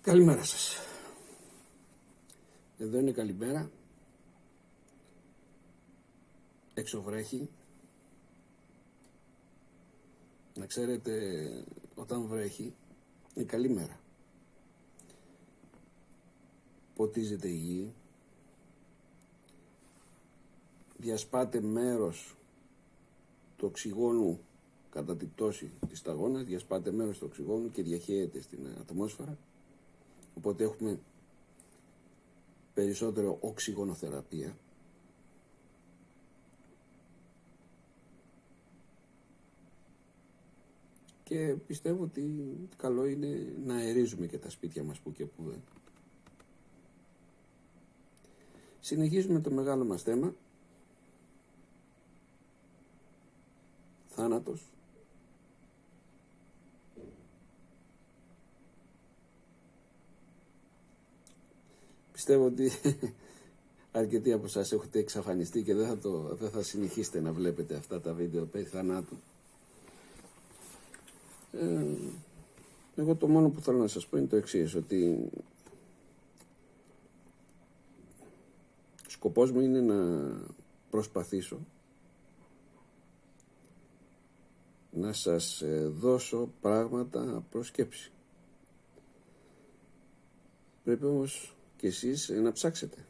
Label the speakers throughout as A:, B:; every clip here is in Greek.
A: Καλημέρα σας. Εδώ είναι καλημέρα. Έξω βρέχει. Να ξέρετε, όταν βρέχει είναι καλημέρα. Ποτίζεται η γη. Διασπάται μέρος του οξυγόνου κατά την πτώση της σταγόνας, διασπάται μέρος του οξυγόνου και διαχέεται στην ατμόσφαιρα. Οπότε έχουμε περισσότερο οξυγονοθεραπεία. Και πιστεύω ότι καλό είναι να αερίζουμε και τα σπίτια μας που και που. Συνεχίζουμε το μεγάλο μας θέμα. Θάνατος. Πιστεύω ότι αρκετοί από εσάς έχετε εξαφανιστεί και δεν θα συνεχίσετε να βλέπετε αυτά τα βίντεο περί θανάτου. Εγώ το μόνο που θέλω να σας πω είναι το εξής, ότι σκοπός μου είναι να προσπαθήσω να σας δώσω πράγματα προς σκέψη. Πρέπει όμως και εσείς να ψάξετε.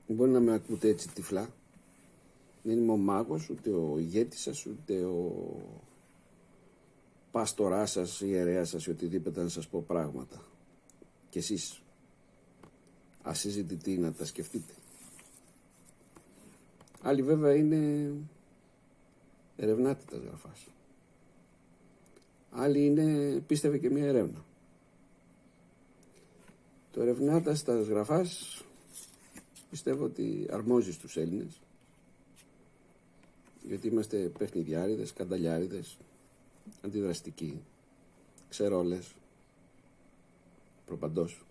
A: Δεν μπορεί να με ακούτε έτσι τυφλά. Δεν είμαι ο μάγος, ούτε ο ηγέτης σας, ούτε ο πάστοράς σας, ιερέας σας ή οτιδήποτε να σας πω πράγματα. Και εσείς ασυζητητοί να τα σκεφτείτε. Άλλοι βέβαια είναι ερευνάτε τα γραφάς. Άλλοι είναι πίστευε και μια ερεύνα. Το ερευνάτα στα γραφάς πιστεύω ότι αρμόζει στους Έλληνες, γιατί είμαστε παιχνιδιάριδες, κανταλιάριδες, αντιδραστικοί, ξερόλες, προπαντός.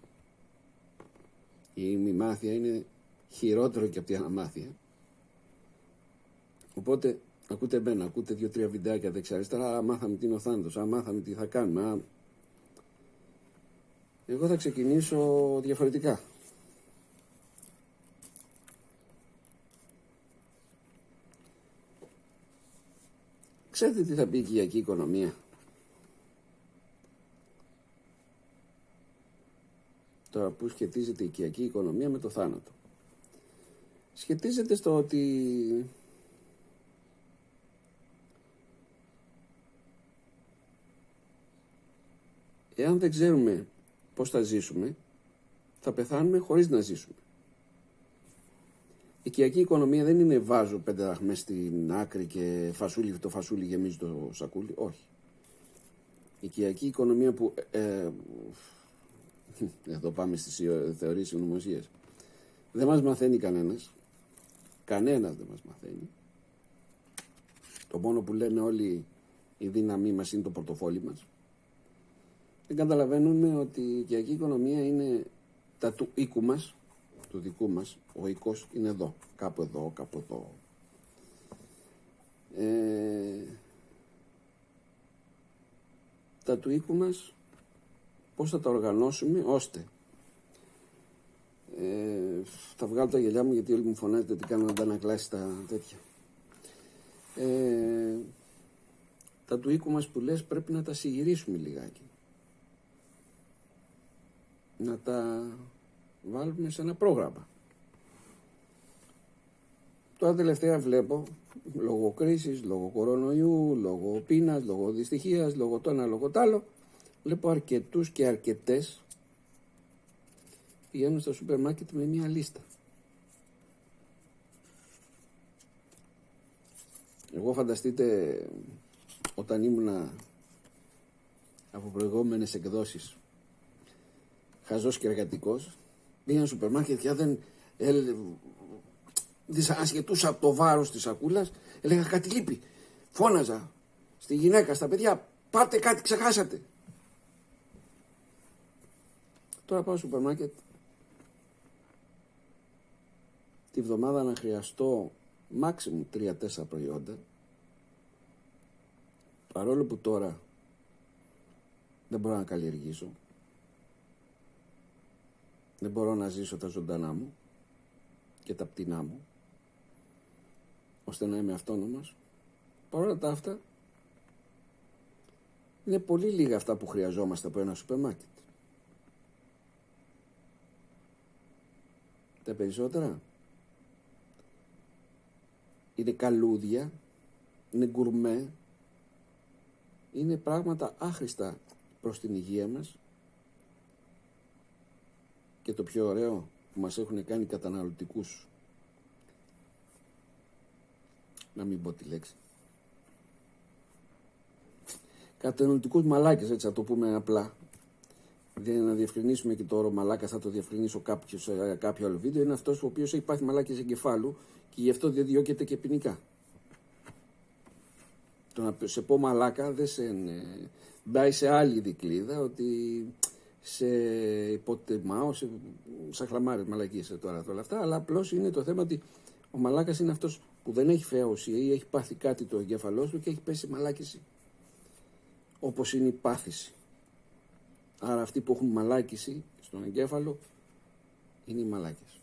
A: Η ημιμάθεια είναι χειρότερο και από την αναμάθεια. Οπότε ακούτε εμένα, ακούτε 2-3 βιντεάκια δεξιά-αριστερά, μάθαμε τι είναι ο θάνατος, μάθαμε τι θα κάνουμε. Εγώ θα ξεκινήσω διαφορετικά. Ξέρετε τι θα πει η οικιακή οικονομία? Τώρα που σχετίζεται η οικιακή οικονομία με το θάνατο? Σχετίζεται στο ότι εάν δεν ξέρουμε πώς θα ζήσουμε, θα πεθάνουμε χωρίς να ζήσουμε. Η οικιακή οικονομία δεν είναι βάζω 5 δραχμές στην άκρη και το φασούλι γεμίζει το σακούλι. Όχι. Η οικιακή οικονομία που... εδώ πάμε στις θεωρίες συνωμοσίες. Δεν μας μαθαίνει κανένας. Κανένας δεν μας μαθαίνει. Το μόνο που λένε όλοι η δύναμή μας είναι το πορτοφόλι μας. Δεν καταλαβαίνουμε ότι η οικιακή οικονομία είναι τα του οίκου μας, του δικού μας. Ο οίκος είναι εδώ, κάπου εδώ, κάπου εδώ. Τα του οίκου μας πώς θα τα οργανώσουμε ώστε θα βγάλω τα γυαλιά μου γιατί όλοι μου φωνάζετε ότι κάνω αντανακλάσεις τα τέτοια. Τα του οίκου μας που λες πρέπει να τα συγυρίσουμε λιγάκι. Να τα βάλουμε σε ένα πρόγραμμα. Τώρα τελευταία βλέπω, λόγω κρίσης, λόγω κορονοϊού, λόγω πείνας, λόγω δυστυχίας, λόγω το ένα, λόγω το άλλο, βλέπω αρκετούς και αρκετές πηγαίνουν στο σούπερ μάρκετ με μια λίστα. Εγώ φανταστείτε όταν ήμουνα από προηγούμενες εκδόσεις χαζός και εργατικός, πήγαινα στο σούπερ μάρκετ και δεν ασχετούσα από το βάρος της σακούλας, έλεγα κάτι λείπει. Φώναζα στη γυναίκα, στα παιδιά, πάτε κάτι, ξεχάσατε. Τώρα πάω στο σούπερ μάρκετ, τη βδομάδα να χρειαστώ maximum 3-4 προϊόντα, παρόλο που τώρα δεν μπορώ να καλλιεργήσω. Δεν μπορώ να ζήσω τα ζωντανά μου και τα πτηνά μου, ώστε να είμαι αυτόνομος. Παρ' όλα τα αυτά, είναι πολύ λίγα αυτά που χρειαζόμαστε από ένα σούπερ μάρκετ. Τα περισσότερα είναι καλούδια, είναι γκουρμέ, είναι πράγματα άχρηστα προς την υγεία μας και το πιο ωραίο που μας έχουν κάνει καταναλωτικούς, να μην πω τη λέξη, καταναλωτικούς μαλάκες, έτσι θα το πούμε απλά. Για να διευκρινίσουμε και το όρο μαλάκα, θα το διευκρινίσω σε κάποιο άλλο βίντεο. Είναι αυτός ο οποίος έχει πάθει μαλάκες εγκεφάλου και γι' αυτό δεν διώκεται και ποινικά. Το να σε πω μαλάκα δεν σε μπάει σε άλλη δικλίδα, ότι σε υποτιμάω, σαν χλαμάρες μαλακίες τώρα όλα αυτά, αλλά απλώς είναι το θέμα ότι ο μαλάκας είναι αυτός που δεν έχει φαία ουσία ή έχει πάθει κάτι το εγκέφαλός του και έχει πέσει μαλάκιση, όπως είναι η πάθηση. Άρα αυτοί που έχουν μαλάκιση στον εγκέφαλο είναι οι μαλάκες.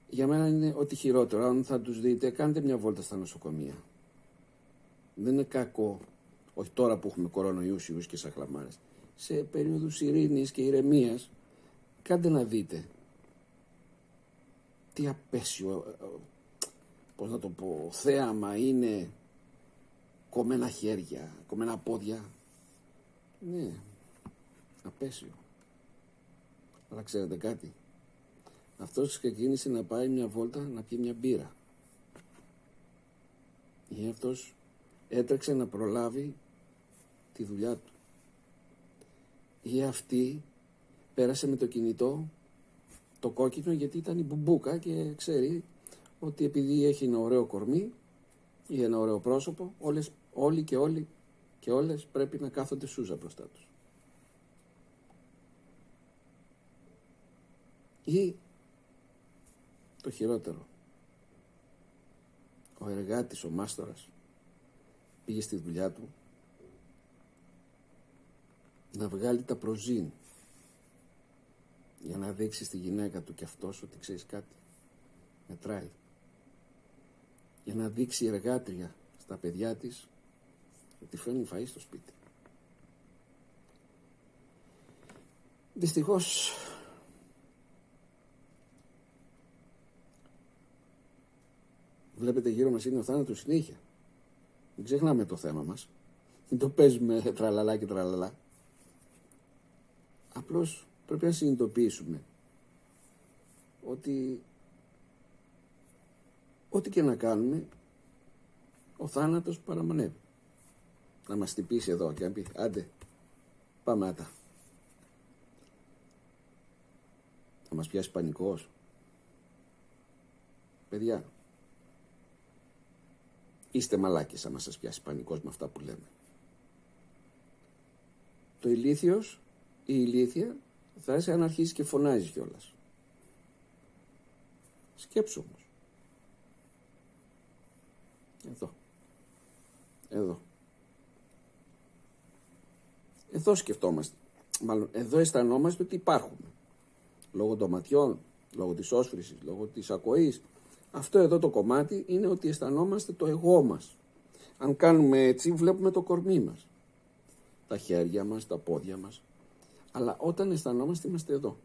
A: Για μένα είναι ό,τι χειρότερο. Αν θα τους δείτε, κάντε μια βόλτα στα νοσοκομεία. Δεν είναι κακό, όχι τώρα που έχουμε κορονοϊούς, ιούς και σαχλαμάρες. Σε περίοδους ειρήνης και ηρεμίας, κάντε να δείτε τι απέσιο, πώς να το πω, θέαμα είναι κομμένα χέρια, κομμένα πόδια. Ναι, απέσιο. Αλλά ξέρετε κάτι, αυτός ξεκίνησε να πάει μια βόλτα να πιει μια μπύρα. Ή αυτός έτρεξε να προλάβει τη δουλειά του. Ή αυτή πέρασε με το κινητό το κόκκινο γιατί ήταν η μπουμπούκα και ξέρει ότι επειδή έχει ένα ωραίο κορμί ή ένα ωραίο πρόσωπο, όλοι και όλες πρέπει να κάθονται σούζα μπροστά τους. Ή το χειρότερο, ο εργάτης, ο μάστορας πήγε στη δουλειά του να βγάλει τα προζήν για να δείξει στη γυναίκα του και αυτός ότι ξέρεις κάτι, μετράει. Για να δείξει η εργάτρια στα παιδιά της ότι φέρνει φαΐ στο σπίτι. Δυστυχώς βλέπετε γύρω μας είναι ο θάνατος συνέχεια. Μην ξεχνάμε το θέμα μας. Μην το παίζουμε τραλαλά και τραλαλά. Απλώς πρέπει να συνειδητοποιήσουμε ότι ό,τι και να κάνουμε, ο θάνατος παραμονεύει. Να μας χτυπήσει εδώ και να πει άντε πάμε άτα. Θα μας πιάσει πανικός. Παιδιά, είστε μαλάκες άμα σας πιάσει πανικός με αυτά που λέμε. Το ηλίθιος ή η ηλίθια θα έρθει αν αρχίσει και φωνάζει κιόλας. Σκέψου όμως. Εδώ σκεφτόμαστε. Μάλλον εδώ αισθανόμαστε ότι υπάρχουμε. Λόγω των ματιών, λόγω της όσφρησης, λόγω της ακοής. Αυτό εδώ το κομμάτι είναι ότι αισθανόμαστε το εγώ μας. Αν κάνουμε έτσι βλέπουμε το κορμί μας. Τα χέρια μας, τα πόδια μας. Αλλά όταν αισθανόμαστε είμαστε εδώ.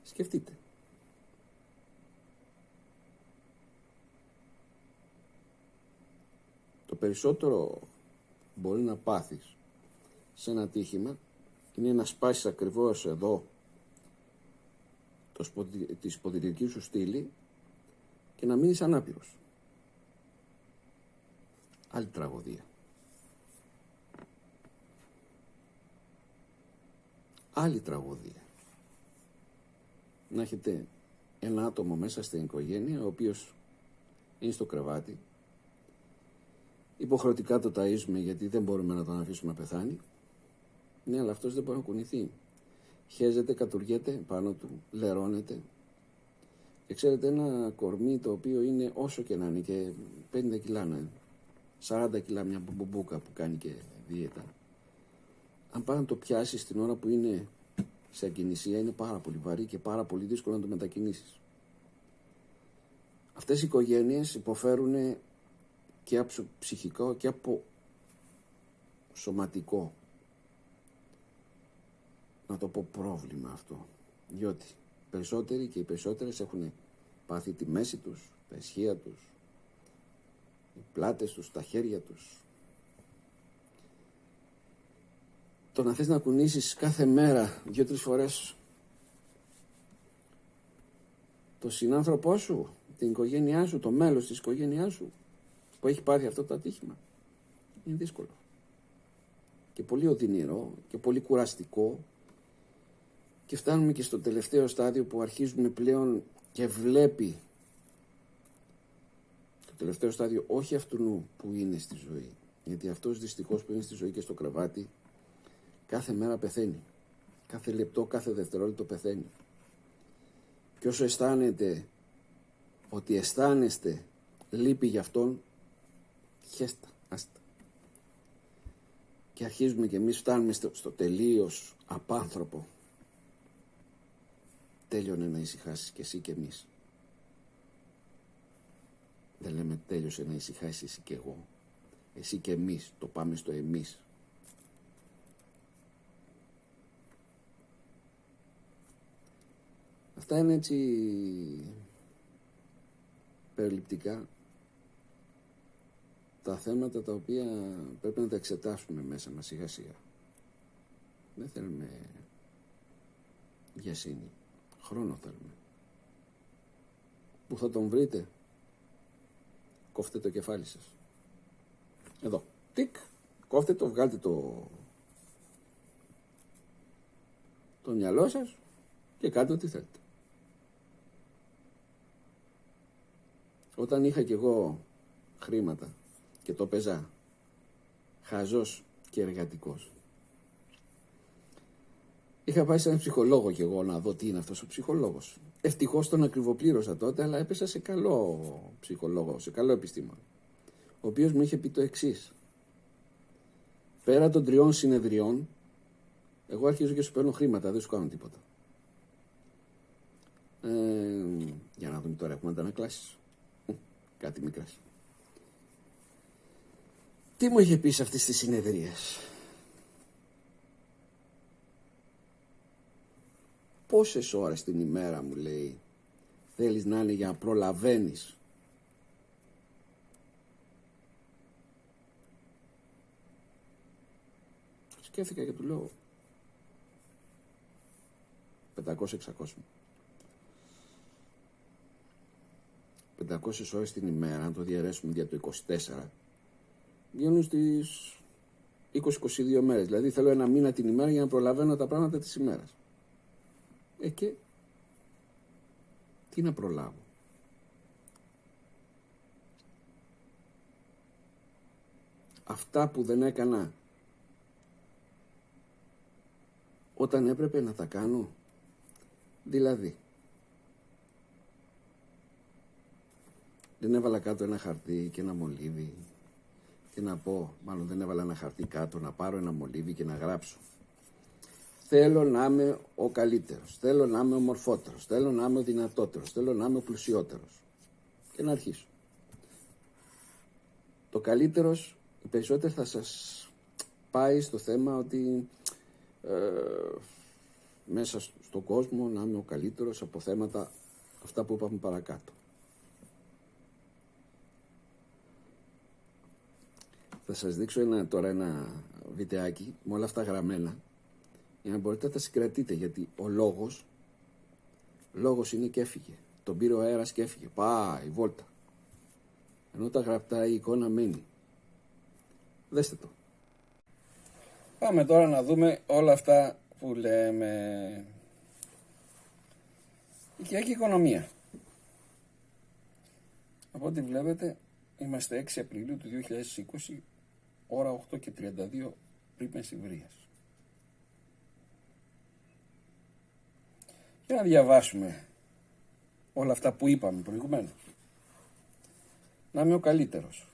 A: Σκεφτείτε. Το περισσότερο μπορεί να πάθεις σε ένα ατύχημα είναι να σπάσεις ακριβώς εδώ τη σπονδυλική σου στήλη και να μείνεις ανάπηρος. Άλλη τραγωδία. Άλλη τραγωδία. Να έχετε ένα άτομο μέσα στην οικογένεια ο οποίος είναι στο κρεβάτι. Υποχρεωτικά το ταΐζουμε γιατί δεν μπορούμε να τον αφήσουμε να πεθάνει. Ναι, αλλά αυτός δεν μπορεί να κουνηθεί. Χέζεται, κατουργέται πάνω του, λερώνεται. Και ξέρετε, ένα κορμί το οποίο είναι όσο και να είναι και 50 κιλά να είναι, 40 κιλά μια μπουμπούκα που κάνει και δίαιτα. αν πάει να το πιάσεις την ώρα που είναι σε ακινησία, είναι πάρα πολύ βαρύ και πάρα πολύ δύσκολο να το μετακινήσεις. Αυτές οι οικογένειες υποφέρουν και από ψυχικό και από σωματικό, να το πω, πρόβλημα αυτό. Διότι περισσότεροι και οι περισσότερες έχουν πάθει τη μέση τους, τα ισχύα τους, οι πλάτες τους, τα χέρια τους. Το να θες να κουνήσεις κάθε μέρα 2-3 φορές το συνάνθρωπό σου, την οικογένειά σου, το μέλος της οικογένειάς σου που έχει πάθει αυτό το ατύχημα, είναι δύσκολο και πολύ οδυνηρό και πολύ κουραστικό, και φτάνουμε και στο τελευταίο στάδιο που αρχίζουμε πλέον και βλέπει το τελευταίο στάδιο, όχι αυτού που είναι στη ζωή, γιατί αυτός δυστυχώς που είναι στη ζωή και στο κρεβάτι κάθε μέρα πεθαίνει, κάθε λεπτό, κάθε δευτερόλεπτο πεθαίνει, και όσο αισθάνεται ότι αισθάνεστε λύπη για αυτόν, χέστα, άστα. Και αρχίζουμε και εμείς, φτάνουμε στο τελείως απάνθρωπο. Τέλειωνε να ησυχάσεις και εσύ και εμείς. Δεν λέμε τέλειωσε να ησυχάσεις εσύ και εγώ. Εσύ και εμείς, το πάμε στο εμείς. Αυτά είναι έτσι περιληπτικά τα θέματα τα οποία πρέπει να τα εξετάσουμε μέσα μας σιγά σιγά. Δεν θέλουμε βιασύνη, χρόνο θέλουμε. Που θα τον βρείτε, κόφτε το κεφάλι σας. Εδώ, τικ, κόφτε το, βγάλτε το μυαλό σας και κάντε ό,τι θέλετε. Όταν είχα κι εγώ χρήματα και το παίζα χαζός και εργατικός, είχα πάει σε έναν ψυχολόγο κι εγώ να δω τι είναι αυτός ο ψυχολόγος. Ευτυχώς τον ακριβοπλήρωσα τότε, αλλά έπεσα σε καλό ψυχολόγο, σε καλό επιστήμονα, ο οποίος μου είχε πει το εξής: πέρα των 3 συνεδριών, εγώ αρχίζω και σου παίρνω χρήματα, δεν σου κάνω τίποτα. Για να δούμε τώρα, έχουμε αντανακλάσεις. Κάτι μικρές. Τι μου είχε πει σε αυτές τις συνεδρίες? Πόσες ώρες την ημέρα, μου λέει, θέλεις να είναι για να προλαβαίνεις? Σκέφτηκα και του λέω 500-600. 500 ώρες την ημέρα, αν το διαιρέσουμε για το 24, βγαίνουν στις 20-22 μέρες. Δηλαδή θέλω 1 μήνα την ημέρα για να προλαβαίνω τα πράγματα της ημέρας. Και τι να προλάβω? Αυτά που δεν έκανα όταν έπρεπε να τα κάνω. Δηλαδή, δεν έβαλα κάτω ένα χαρτί και ένα μολύβι και να πω, μάλλον δεν έβαλα ένα χαρτί κάτω, να πάρω ένα μολύβι και να γράψω: θέλω να είμαι ο καλύτερος, θέλω να είμαι ο μορφότερος, θέλω να είμαι ο δυνατότερος, θέλω να είμαι ο πλουσιότερος, και να αρχίσω. Το καλύτερος, οι περισσότεροι θα σας πάει στο θέμα ότι μέσα στον κόσμο να είμαι ο καλύτερος από θέματα αυτά που είπαμε παρακάτω. Θα σας δείξω τώρα ένα βιντεάκι με όλα αυτά γραμμένα για να μπορείτε να τα συγκρατείτε, γιατί ο λόγος είναι και έφυγε. Τον πήρε ο αέρας και έφυγε. Πάει βόλτα. Ενώ τα γραπτά, η εικόνα μένει. Δέστε το. Πάμε τώρα να δούμε όλα αυτά που λέμε. Οικιακή οικονομία. Από ό,τι βλέπετε, είμαστε 6 Απριλίου του 2020, ώρα 8:32 πριν μεσημβρίας. Για να διαβάσουμε όλα αυτά που είπαμε προηγουμένως. Να είμαι ο καλύτερος.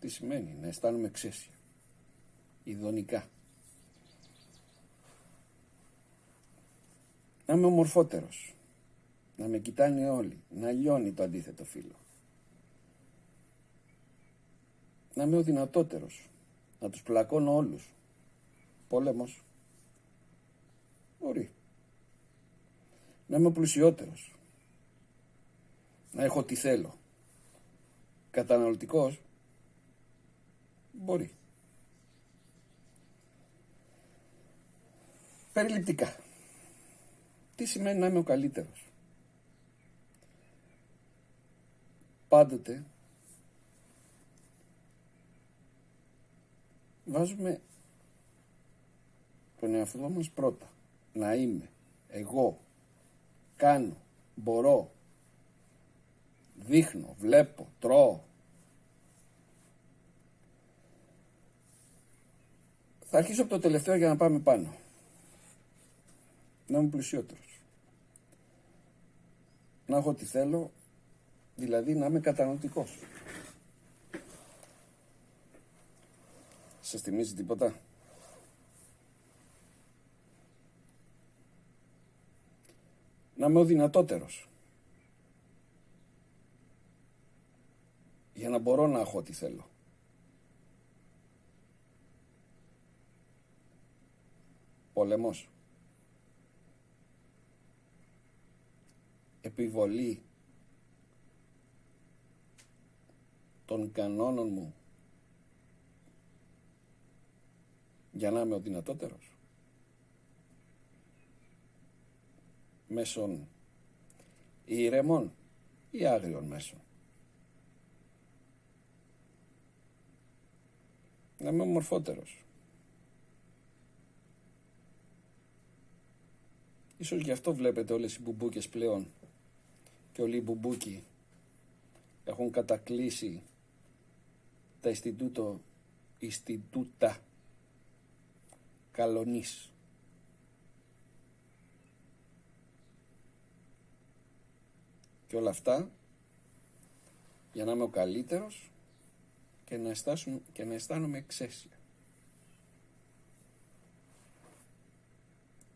A: Τι σημαίνει? Να αισθάνομαι εξαίσια, ειδονικά, Να είμαι ομορφότερος, να με κοιτάνε όλοι, να λιώνει το αντίθετο φύλο. Να είμαι ο δυνατότερος, να τους πλακώνω όλους. Πόλεμος. Μπορεί. Να είμαι πλουσιότερος, να έχω τι θέλω. Καταναλωτικός. Μπορεί. Περιληπτικά. Τι σημαίνει να είμαι ο καλύτερος? Πάντοτε βάζουμε τον εαυτό μας πρώτα. Να είμαι εγώ, κάνω, μπορώ, δείχνω, βλέπω, τρώω. Θα αρχίσω από το τελευταίο για να πάμε πάνω. Να είμαι πλουσιότερος. Να έχω τι θέλω, δηλαδή να είμαι κατανοητικός. Σας θυμίζει τίποτα? Να είμαι ο δυνατότερος. Για να μπορώ να έχω τι θέλω. Πόλεμος. Επιβολή των κανόνων μου για να είμαι ο δυνατότερος. Μέσων ήρεμων ή άγριων μέσων. Να είμαι ομορφότερος. Ίσως γι' αυτό βλέπετε όλες οι μπουμπούκες πλέον και όλοι οι μπουμπούκοι έχουν κατακλείσει τα Ινστιτούτα Καλονής. Και όλα αυτά για να είμαι ο καλύτερος και να αισθάνομαι εξαίσια.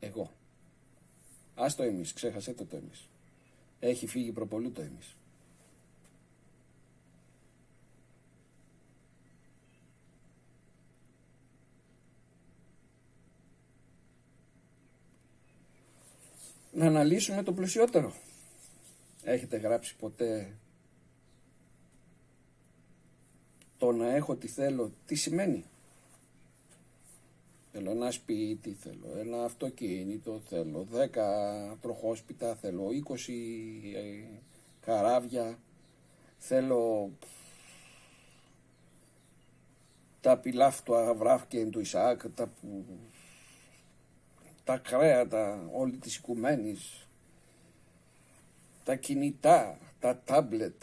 A: Εγώ. Ας το εμείς, ξέχασέ το εμείς. Έχει φύγει προπολού το εμείς. Να αναλύσουμε το πλουσιότερο. Έχετε γράψει ποτέ το να έχω τι θέλω, τι σημαίνει? Θέλω ένα σπίτι, θέλω ένα αυτοκίνητο, θέλω 10 τροχόσπιτα, θέλω 20 καράβια, θέλω τα πιλάφ του Αβράχ και του Ισαάκ, τα κρέατα όλη της οικουμένης, τα κινητά, τα τάμπλετ,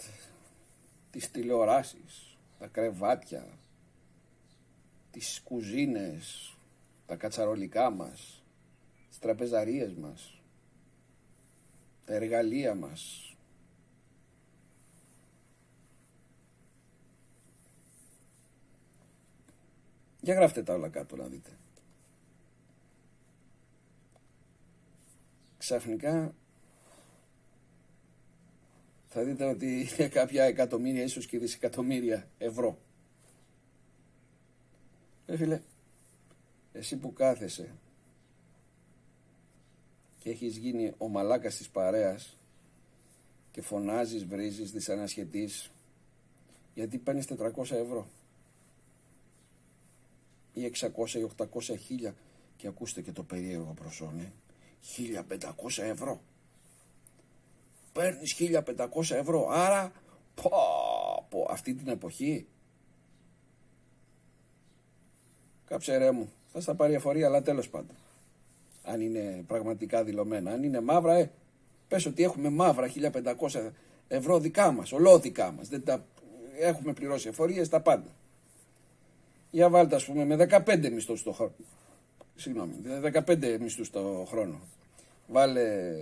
A: τις τηλεοράσεις, τα κρεβάτια, τις κουζίνες, τα κατσαρολικά μας, τις τραπεζαρίες μας, τα εργαλεία μας. Για γράφτε τα όλα κάτω να δείτε. Ξαφνικά θα δείτε ότι είναι κάποια εκατομμύρια, ίσως και δισεκατομμύρια ευρώ. Φίλε, εσύ που κάθεσαι και έχεις γίνει ο μαλάκας της παρέας και φωνάζεις, βρίζεις, δυσανασχετείς, γιατί παίρνεις 400 ευρώ ή 600 ή 800, 1000 και ακούστε και το περίεργο προσώνει, 1500 ευρώ. Παίρνεις 1500 ευρώ, άρα αυτή την εποχή κάψε ρε μου, θα στα πάρει εφορία, αλλά τέλος πάντων. Αν είναι πραγματικά δηλωμένα, αν είναι μαύρα, πες ότι έχουμε μαύρα 1500 ευρώ δικά μας, ολόδικα μας, δεν τα έχουμε πληρώσει εφορίες, τα πάντα. Για βάλτε ας πούμε με 15 μισθούς το χρόνο, 15 μισθούς το χρόνο. Βάλε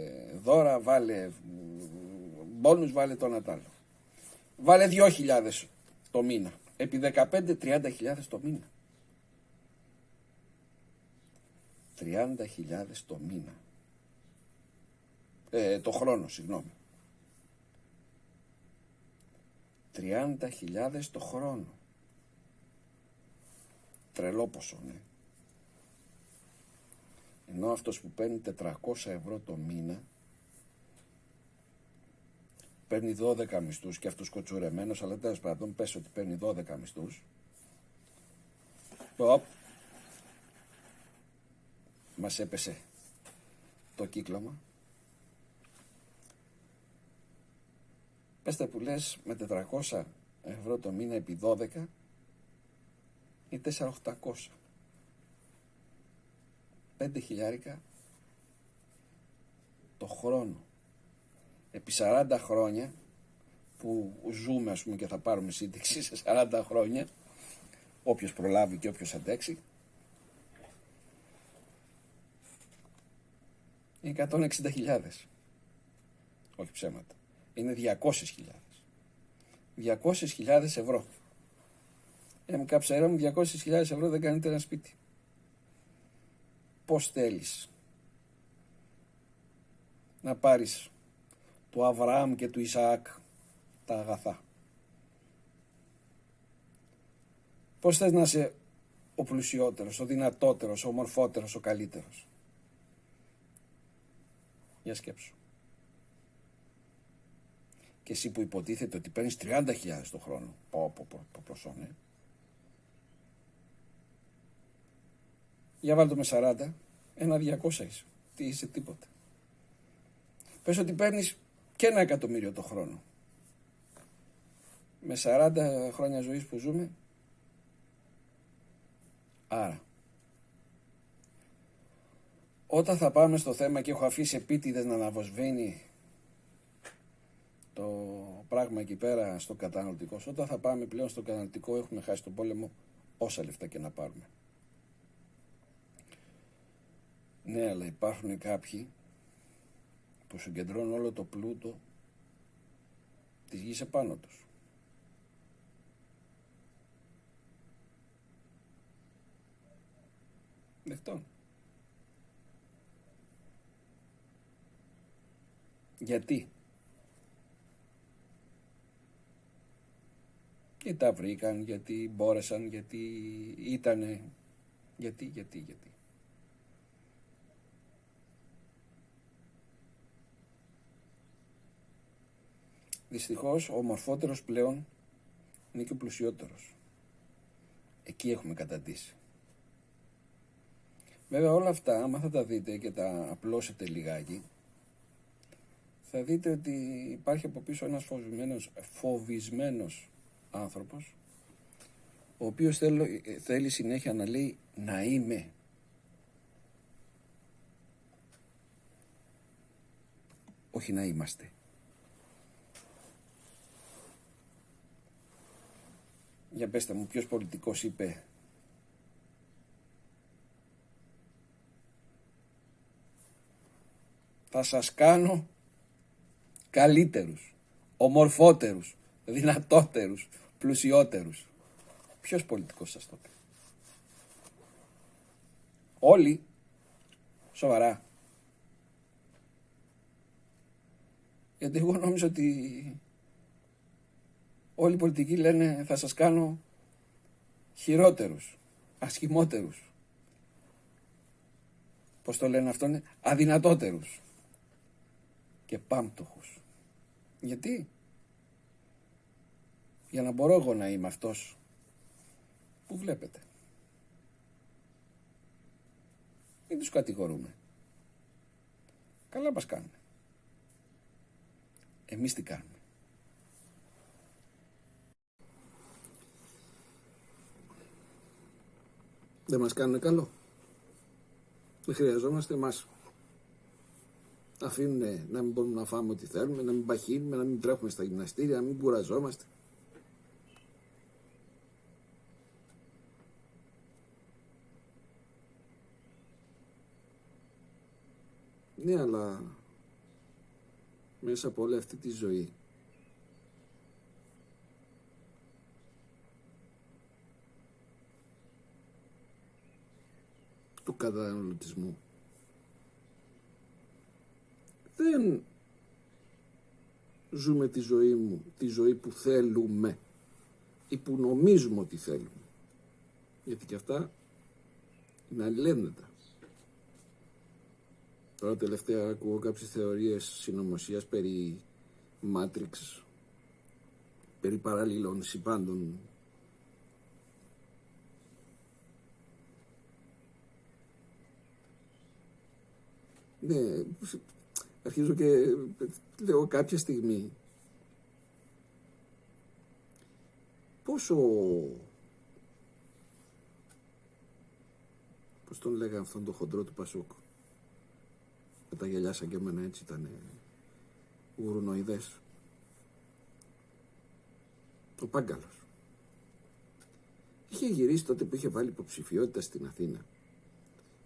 A: δώρα, βάλε μπόνους, βάλε το ένα τ' άλλο. Βάλε 2.000 το μήνα. Επί 15, 30.000 το μήνα. 30.000 το μήνα. Το χρόνο, συγγνώμη. 30.000 το χρόνο. Τρελό ποσό, ναι. Ενώ αυτός που παίρνει 400 ευρώ το μήνα παίρνει 12 μισθούς και αυτός κοτσουρεμένος, αλλά τέλος πάντων πες ότι παίρνει 12 μισθούς. Μας έπεσε το κύκλωμα. Πέστε που λες με 400 ευρώ το μήνα επί 12 ή 4.800. 5.000 το χρόνο. Επί 40 χρόνια που ζούμε, ας πούμε, και θα πάρουμε σύνταξη σε 40 χρόνια, όποιος προλάβει και όποιος αντέξει, 160.000. Όχι ψέματα. Είναι 200.000. 200.000 ευρώ. Με καψέρα μου 200.000 ευρώ δεν κάνετε ένα σπίτι. Πώς θέλεις να πάρεις του Αβραάμ και του Ισαάκ τα αγαθά? Πώς θες να είσαι ο πλουσιότερος, ο δυνατότερος, ο ομορφότερος, ο καλύτερος? Για σκέψου. Και εσύ που υποτίθεται ότι παίρνεις 30.000 το χρόνο. Ποσό, ναι. Για βάλτε με 40, ένα 200 είσαι. Τι είσαι, τίποτα. Πες ότι παίρνεις και 1.000.000 το χρόνο. Με 40 χρόνια ζωής που ζούμε. Άρα, όταν θα πάμε στο θέμα, και έχω αφήσει επίτηδες να αναβοσβήνει το πράγμα εκεί πέρα στο καταναλωτικό, όταν θα πάμε πλέον στο καταναλωτικό, έχουμε χάσει τον πόλεμο όσα λεφτά και να πάρουμε. Ναι, αλλά υπάρχουν κάποιοι που συγκεντρώνουν όλο το πλούτο της γης επάνω τους. Δεχτώ. Γιατί? Και τα βρήκαν, γιατί μπόρεσαν, γιατί ήτανε, γιατί. Δυστυχώς ο ομορφότερος πλέον είναι και ο πλουσιότερος. Εκεί έχουμε καταντήσει. Βέβαια όλα αυτά, άμα θα τα δείτε και τα απλώσετε λιγάκι, θα δείτε ότι υπάρχει από πίσω ένας φοβισμένος άνθρωπος, ο οποίος θέλει συνέχεια να λέει να είμαι. Όχι να είμαστε. Για πέστε μου, ποιος πολιτικός είπε θα σας κάνω καλύτερους, ομορφότερους, δυνατότερους, πλουσιότερους? Ποιος πολιτικός σας το είπε? Όλοι? Σοβαρά? Γιατί εγώ νόμιζα ότι όλοι οι πολιτικοί λένε θα σας κάνω χειρότερους, ασχημότερους. Πώς το λένε αυτό, αδυνατότερους και πάμπτωχους. Γιατί? Για να μπορώ εγώ να είμαι αυτός που βλέπετε. Μην τους κατηγορούμε. Καλά μας κάνουν. Εμείς τι κάνουμε? Δεν μας κάνουν καλό. Δεν χρειαζόμαστε εμάς. Αφήνουν να μην μπορούμε να φάμε ό,τι θέλουμε, να μην παχύνουμε, να μην τρέχουμε στα γυμναστήρια, να μην κουραζόμαστε. Ναι, αλλά μέσα από όλη αυτή τη ζωή του καταναλωτισμού δεν ζούμε τη ζωή μου, τη ζωή που θέλουμε ή που νομίζουμε ότι θέλουμε. Γιατί και αυτά είναι αλληλένδετα. Τώρα τελευταία ακούω κάποιες θεωρίες συνωμοσίας περί Matrix, περί παραλληλών συμπάντων. Ναι, αρχίζω και λέω κάποια στιγμή πόσο, πώς τον λέγανε αυτόν τον χοντρό του Πασόκ, με τα γυαλιά σαν και εμένα, έτσι ήταν, γουρουνοειδές, ο Πάγκαλος. Είχε γυρίσει τότε που είχε βάλει υποψηφιότητα στην Αθήνα,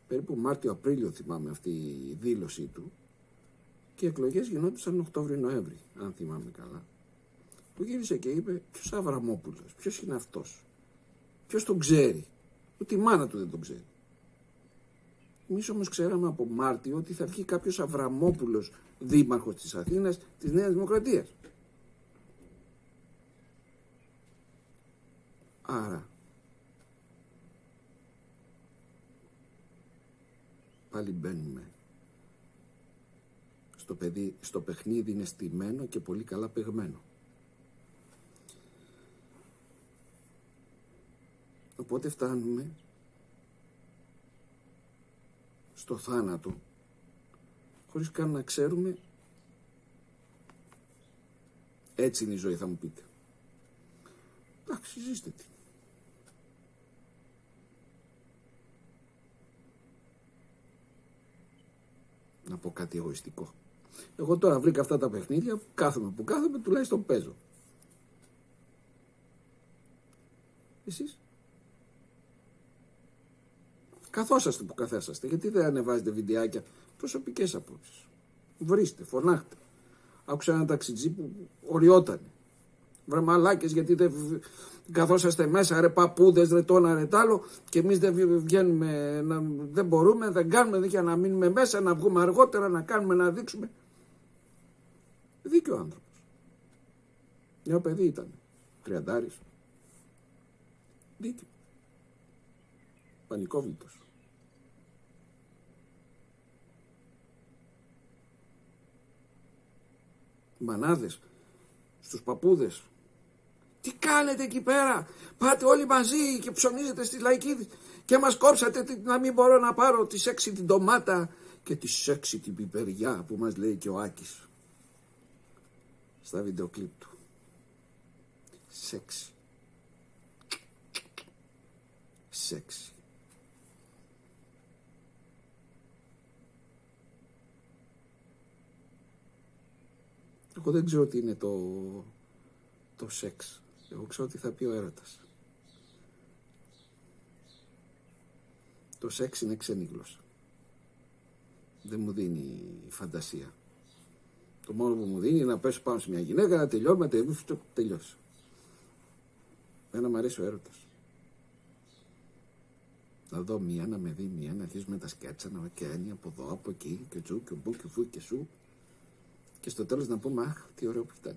A: περίπου Μάρτιο-Απρίλιο θυμάμαι αυτή η δήλωσή του, και οι εκλογές γινόντουσαν Οκτώβριο-Νοέμβρη, αν θυμάμαι καλά. Που γύρισε και είπε, ποιος Αβραμόπουλος, ποιος είναι αυτός, ποιος τον ξέρει, ούτε η μάνα του δεν τον ξέρει. Εμείς όμως ξέραμε από Μάρτιο ότι θα βγει κάποιος Αβραμόπουλος δήμαρχος της Αθήνας, της Νέας Δημοκρατίας. Άρα, πάλι μπαίνουμε στο παιχνίδι, είναι στημένο και πολύ καλά παιγμένο. Οπότε φτάνουμε στο θάνατο χωρίς καν να ξέρουμε. Έτσι είναι η ζωή, θα μου πείτε. Εντάξει, ζήστε τη. Να πω κάτι εγωιστικό. Εγώ τώρα βρήκα αυτά τα παιχνίδια, που κάθομαι, τουλάχιστον παίζω. Εσείς καθόσαστε που καθέσαστε, γιατί δεν ανεβάζετε βιντεάκια, προσωπικές απόψεις. Βρίστε, φωνάχτε. Άκουσα ένα ταξιτζή που οριότανε. Βρε μαλάκες, γιατί δεν καθόσαστε μέσα, ρε παππούδες, ρε τόνα, ρε τάλο, και εμείς δεν βγαίνουμε, δεν μπορούμε, δεν κάνουμε δίκαια να μείνουμε μέσα, να βγούμε αργότερα, να κάνουμε, να δείξουμε. Δίκιο άνθρωπος. Νέο παιδί ήταν, 30. Δίκιο. Πανικόβλητος. Μανάδες, στους παππούδες. Τι κάνετε εκεί πέρα, πάτε όλοι μαζί και ψωνίζετε στη Λαϊκίδη και μας κόψατε να μην μπορώ να πάρω τη σέξη την ντομάτα και τη σέξη την πιπεριά που μας λέει και ο Άκης στα βιντεοκλίπ του. Σέξη. Σέξη. Εγώ δεν ξέρω τι είναι το σεξ. Εγώ ξέρω τι θα πει ο έρωτας. Το σεξ είναι ξένη γλώσσα. Δεν μου δίνει φαντασία. Το μόνο που μου δίνει είναι να πέσω πάνω σε μια γυναίκα, να τελειώνουμε, τελειώσει. Εμένα μου αρέσει ο έρωτας. Να δω μία, να με δει μία, να αρχίσουμε τα σκέτσα, να κάνει από εδώ, από εκεί, και τσου, και μπου, και φου, και σου. Και στο τέλος να πούμε, αχ, τι ωραίο που ήταν.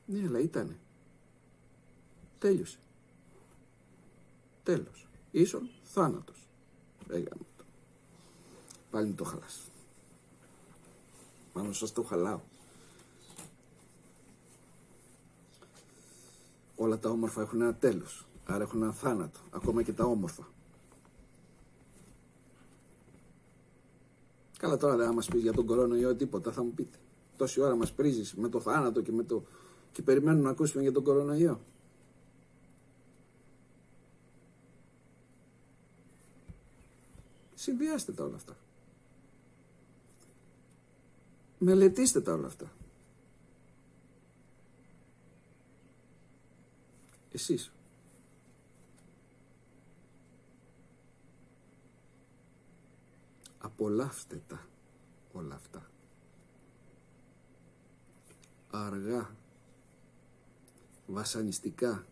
A: Ναι, αλλά ήτανε. Τέλειωσε. Τέλος. Ίσον θάνατος. Έγαμε το. Πάλι το χαλάς. Μάλλον σας το χαλάω. Όλα τα όμορφα έχουν ένα τέλος. Άρα έχουν ένα θάνατο. Ακόμα και τα όμορφα. Καλά, τώρα δεν θα μας πεις για τον κορονοϊό τίποτα, θα μου πείτε. Τόση ώρα μας πρίζεις με το θάνατο και περιμένουμε να ακούσουμε για τον κορονοϊό. Συνδυάστε τα όλα αυτά. Μελετήστε τα όλα αυτά. Εσείς. Απολαύστε τα όλα αυτά. Αργά. Βασανιστικά.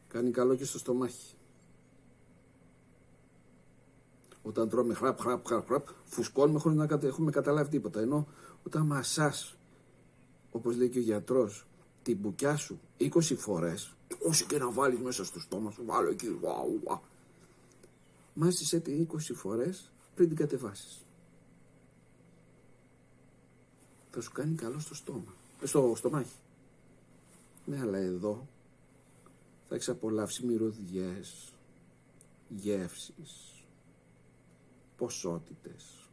A: Κάνει καλό και στο στομάχι. Όταν τρώμε χραπ, φουσκώνουμε χωρίς να έχουμε καταλάβει τίποτα. Ενώ όταν μασάς, όπως λέει και ο γιατρός, την μπουκιά σου 20 φορές, όσο και να βάλεις μέσα στο στόμα σου, βάλω εκεί, μάσησέ την 20 φορές πριν την κατεβάσεις. Θα σου κάνει καλό στο στόμα, στο στομάχι. Ναι, αλλά εδώ θα έχεις απολαύσει μυρωδιές, γεύσεις, ποσότητες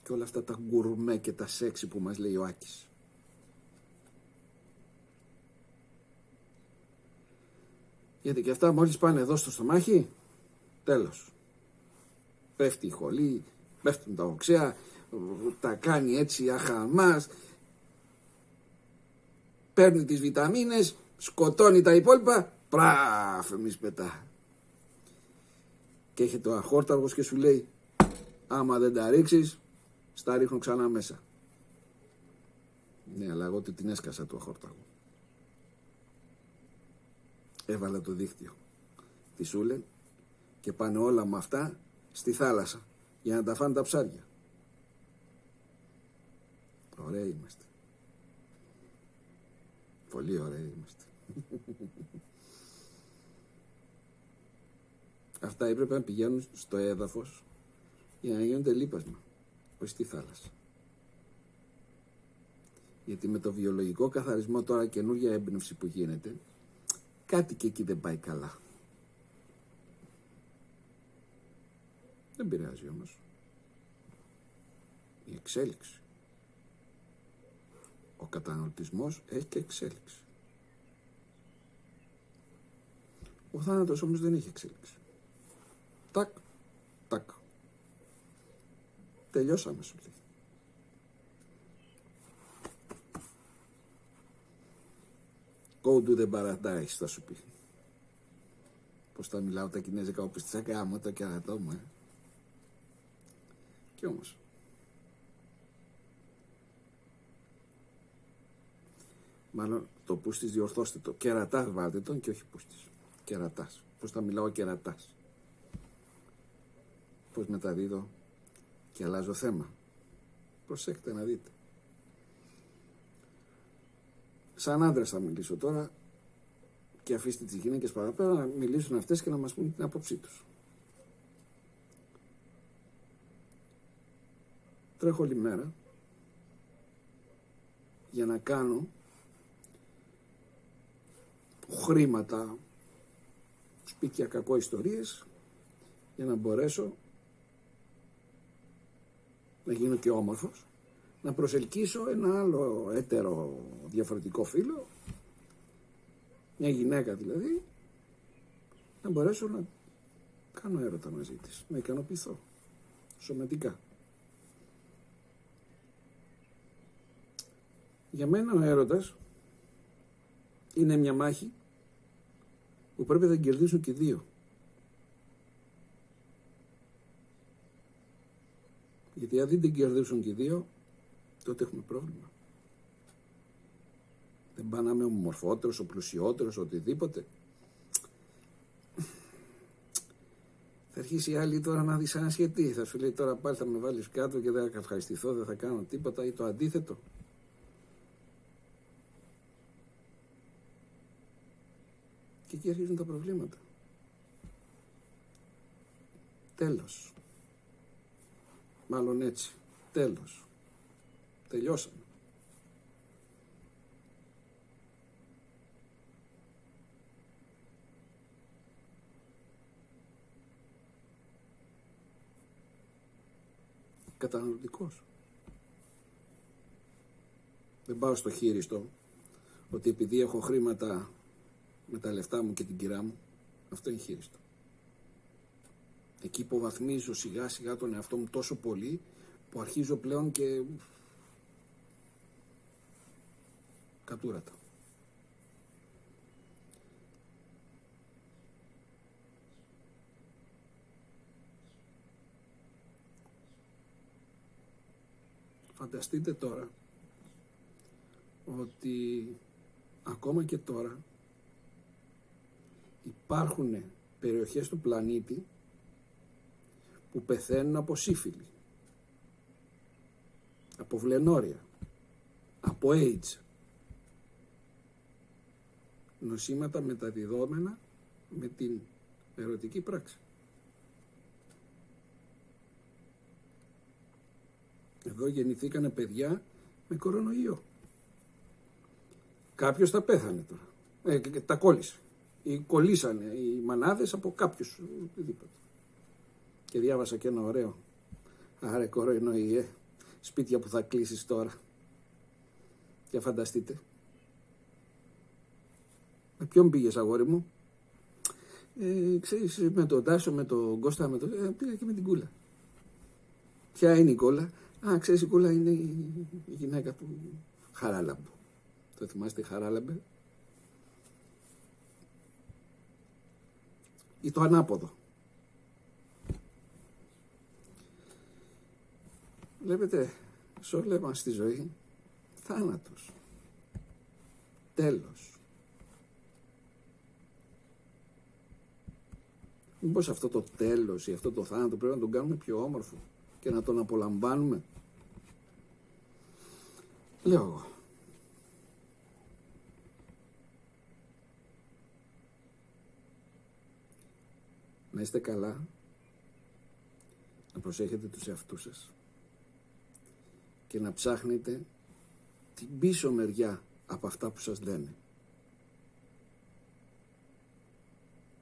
A: και όλα αυτά τα γκουρμέ και τα σεξι που μας λέει ο Άκης. Γιατί και αυτά μόλις πάνε εδώ στο στομάχι, τέλος. Πέφτει η χολή, πέφτουν τα οξέα, τα κάνει έτσι αχαμάς, παίρνει τις βιταμίνες, σκοτώνει τα υπόλοιπα, πράφ, εμείς πετά. Και έχετε ο αχόρταργος και σου λέει, άμα δεν τα ρίξεις, στα ρίχνω ξανά μέσα. Ναι, αλλά εγώ την έσκασα του αχόρταργου. Έβαλα το δίκτυο τη σούλεν και πάνε όλα με αυτά στη θάλασσα για να τα φάνε τα ψάρια. Ωραία είμαστε. Πολύ ωραία είμαστε. Αυτά έπρεπε να πηγαίνουν στο έδαφος για να γίνονται λίπασμα, όχι στη θάλασσα. Γιατί με το βιολογικό καθαρισμό τώρα, καινούργια έμπνευση που γίνεται, κάτι και εκεί δεν πάει καλά. Δεν πειράζει όμως. Η εξέλιξη. Ο καταναλωτισμός έχει και εξέλιξη. Ο θάνατος όμως δεν έχει εξέλιξη. Τακ, τακ. Τελειώσαμε, σου λέει. Go to the paradise, θα σου πει. Πώς θα μιλάω τα κινέζικα, όπως τις έκανα το κερατό μου, Κι όμως. Μάλλον το πούστης διορθώστε το. Κερατάς βάλτε τον και όχι πούστης. Κερατάς. Πώς θα μιλάω κερατάς. Πώς μεταδίδω και αλλάζω θέμα. Προσέξτε να δείτε. Σαν άντρας θα μιλήσω τώρα και αφήστε τις γυναίκες παραπέρα να μιλήσουν αυτές και να μας πούν την άποψή τους. Τρέχω όλη μέρα για να κάνω χρήματα, σπίτια, κακό ιστορίες, για να μπορέσω να γίνω και όμορφος, να προσελκύσω ένα άλλο έτερο διαφορετικό φύλο, μια γυναίκα δηλαδή, να μπορέσω να κάνω έρωτα μαζί της, να ικανοποιηθώ σωματικά. Για μένα ο έρωτας είναι μια μάχη που πρέπει να την κερδίσουν και οι δύο. Γιατί αν δεν την κερδίσουν και οι δύο, τότε έχουμε πρόβλημα. Δεν πάνε να είμαι ο μορφότερος, ο πλουσιότερος, οτιδήποτε. Θα αρχίσει η άλλη τώρα να δυσανασχετεί. Θα σου λέει τώρα πάλι θα με βάλεις κάτω και δεν θα ευχαριστηθώ, δεν θα κάνω τίποτα, ή το αντίθετο. Και εκεί αρχίζουν τα προβλήματα. Τέλος. Μάλλον έτσι. Τέλος. Τελειώσαμε. Καταναλωτικός. Δεν πάω στο χείριστο ότι επειδή έχω χρήματα με τα λεφτά μου και την κυρά μου, αυτό είναι χείριστο. Εκεί υποβαθμίζω σιγά σιγά τον εαυτό μου τόσο πολύ που αρχίζω πλέον και κατούρατα. Φανταστείτε τώρα ότι ακόμα και τώρα υπάρχουν περιοχές του πλανήτη που πεθαίνουν από σύφυλλη, από βλενόρια, από AIDS. Νοσήματα μεταδιδόμενα με την ερωτική πράξη. Εδώ γεννηθήκανε παιδιά με κορονοϊό. Κάποιος τα πέθανε τώρα. Τα κόλλησε. Ή κολλήσανε οι μανάδες από κάποιους. Οτιδήποτε. Και διάβασα και ένα ωραίο. Άρε κορονοϊέ. Σπίτια που θα κλείσεις τώρα. Για φανταστείτε. Με ποιον πήγες, αγόρι μου? Ξέρεις, με τον Τάσο, με τον Κώστα, πήγα και με την Κούλα. Ποια είναι η Κούλα? Ξέρεις, η Κούλα είναι η γυναίκα του Χαράλαμπου. Το θυμάστε, Χαράλαμπε? Ή το ανάποδο. Βλέπετε, σε όλα μας στη ζωή, θάνατος. Τέλος. Μήπως αυτό το τέλος ή αυτό το θάνατο πρέπει να τον κάνουμε πιο όμορφο και να τον απολαμβάνουμε? Λέω εγώ. Να είστε καλά, να προσέχετε τους εαυτούς σας και να ψάχνετε την πίσω μεριά από αυτά που σας λένε.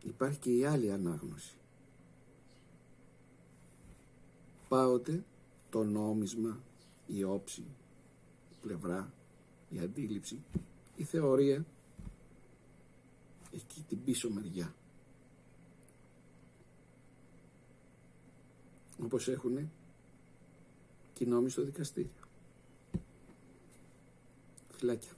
A: Υπάρχει και η άλλη ανάγνωση. Πάοτε το νόμισμα, η όψη, η πλευρά, η αντίληψη, η θεωρία, εκεί την πίσω μεριά. Όπως έχουνε και οι νόμοι στο δικαστήριο. Φιλάκια.